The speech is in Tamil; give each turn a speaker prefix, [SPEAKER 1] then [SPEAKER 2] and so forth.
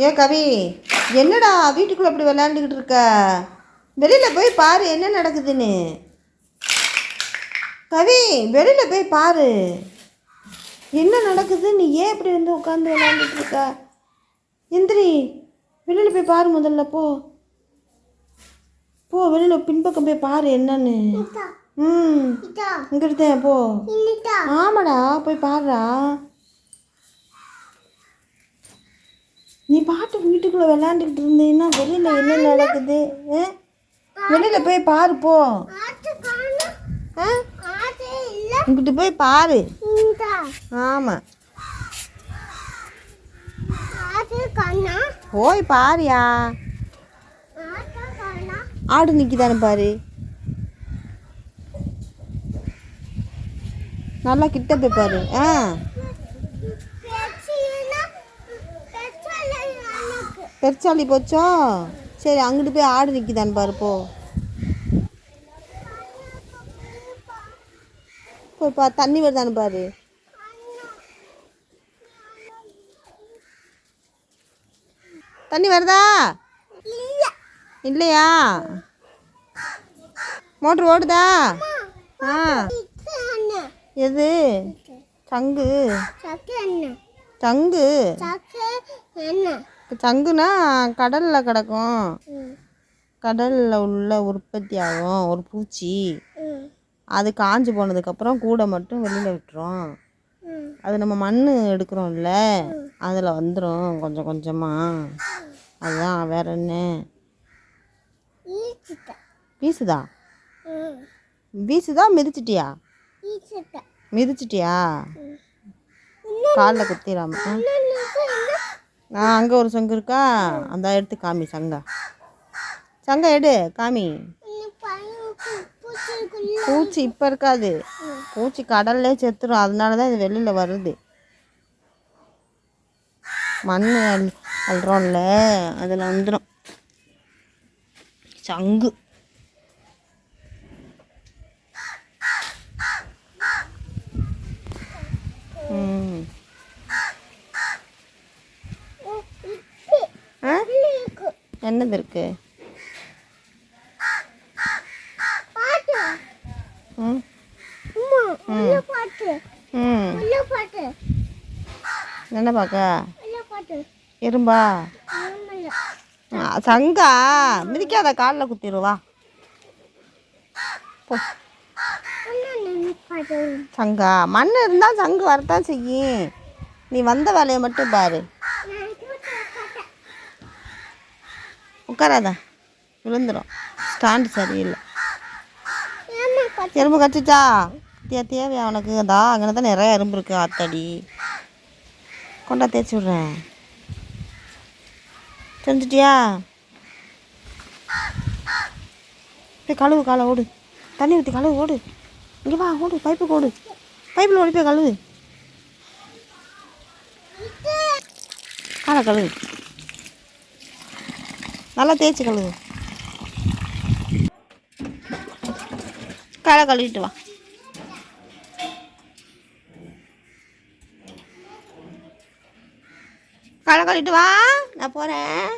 [SPEAKER 1] ஏ கவி, என்னடா வீட்டுக்குள்ளே அப்படி விளையாண்டுக்கிட்டு இருக்க? வெளியில் போய் பாரு என்ன நடக்குதுன்னு. கவி, வெளியில் போய் பாரு என்ன நடக்குது. நீ ஏன் இப்படி வந்து உட்காந்து விளையாண்டுட்டு இருக்க? எந்திரி, வெளியில் போய் பாரு. முதல்ல போ போ, வெளியில் பின்பக்கம் போய் பாரு என்னன்னு. இங்கிட்டு போ. ஆமாடா, போய் பாருடா. நீ பாட்டு வீட்டுக்குள்ளே விளையாண்டுக்கிட்டு இருந்தீங்கன்னா வெளியில் என்ன நடக்குது? வெளியில் போய் பாரு போ. இங்கிட்டு போய் பாரு. ஆமாம், போய் பாருயா. ஆடு நிற்கிதானே பாரு. நல்லா கிட்ட போய் பாரு. பெருச்சாளி போச்சோ? சரி, அங்கிட்டு போய் ஆடு நிற்கிதான்னு பாரு போ. போய் பா, தண்ணி வருதான்னு பாரு. தண்ணி வருதா? இல்லையா? மோட்ரு ஓடுதா? எது? சங்கு சங்கு சங்குனா கடலில் கிடக்கும். கடலில் உள்ள உற்பத்தி ஆகும் ஒரு பூச்சி. அது காஞ்சி போனதுக்கப்புறம் கூடை மட்டும் வெளியில் விட்டுரும். அது நம்ம மண் எடுக்கிறோம்ல, அதில் வந்துடும் கொஞ்சம் கொஞ்சமாக. அதுதான், வேற என்ன? வீசுதா? வீசுதா? மிதிச்சிட்டியா? மிதிச்சிட்டியா? காலில் குத்திடாம. அங்கே ஒரு சங்கு இருக்கா, அந்த எடுத்து காமி. சங்கை எடு, காமி. பூச்சி இப்போ இருக்காது, பூச்சி கடல்லே செத்துரும். அதனால தான் இது வெளியில் வருது. மண் அள்ளுறோம்ல, அதில் வந்துடும் சங்கு. என்னது இருக்கு? என்ன பார்க்க? இரும்பா? சங்கா மிதிக்காத, காலில் குத்திடுவா. சங்கா மண் இருந்தால் சங்கு வரத்தான் செய்யும். நீ வந்த வேலையை மட்டும் பாரு. உட்காராத, விழுந்துடும். ஸ்டாண்டு சரியில்லை. எறும்பு கடிச்சிச்சா? தேவையா உனக்கு? அதா அங்கே தான் நிறைய எறும்பு இருக்கு. ஆத்தடி, கொண்டா தேய்ச்சி விட்றேன். செஞ்சிட்டியா? போய் கழுவு, காலை ஓடு. தண்ணி ஊற்றி கழுவு, ஓடு. இங்கே வா, ஓடு, பைப்புக்கு ஓடு. பைப்பில் ஓடி போய் கழுவு. காலை கழுவு, நல்லா தேய்ச்சி கழுவு. காலை கழுவிட்டு வா. காலை கழுவிட்டு வா, நான் போகிறேன்.